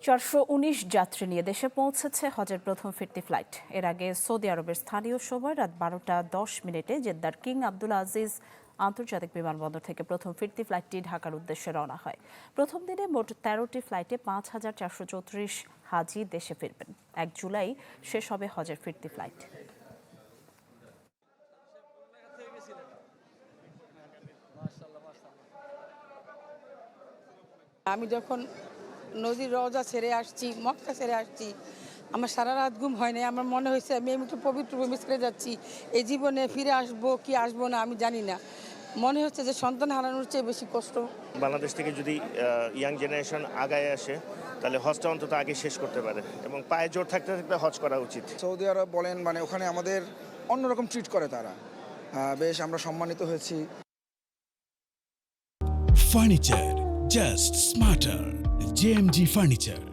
419 যাত্রী নিয়ে দেশে পৌঁছেছে হজের প্রথম ফিরতি ফ্লাইট। এর আগে সৌদি আরবের স্থানীয় সময় রাত 12:10 জেদ্দার কিং আবদুল আজিজ আন্তর্জাতিক বিমানবন্দর থেকে প্রথম ফিরতি ফ্লাইটটি ঢাকার উদ্দেশ্যে রওনা হয়। প্রথম দিনে মোট 13টি ফ্লাইটে 5,434 হাজি দেশে ফিরবেন। 1 জুলাই শেষ হবে হজের ফিরতি ফ্লাইট। আমি যখন নদীর রওজা ছেড়ে আসছি, মক্কা ছেড়ে আসছি, আমার সারা রাত ঘুম হয় নাই। আমার মনে হয়েছে আমি একটু পবিত্র ভূমি ছেড়ে যাচ্ছি। এই জীবনে ফিরে আসবো কি আসবো না আমি জানি না। মনে হচ্ছে যে সন্তান হারানোর চেয়ে বেশি কষ্ট। বাংলাদেশ থেকে যদি ইয়াং জেনারেশন আগায় আসে তাহলে হজটা অন্তত আগে শেষ করতে পারে এবং পায়ে জোর থাকতে থাকতে হজ করা উচিত। সৌদি আরব বলেন মানে ওখানে আমাদের অন্যরকম ট্রিট করে তারা, বেশ আমরা সম্মানিত হয়েছি। Furniture just smarter. JMG Furniture.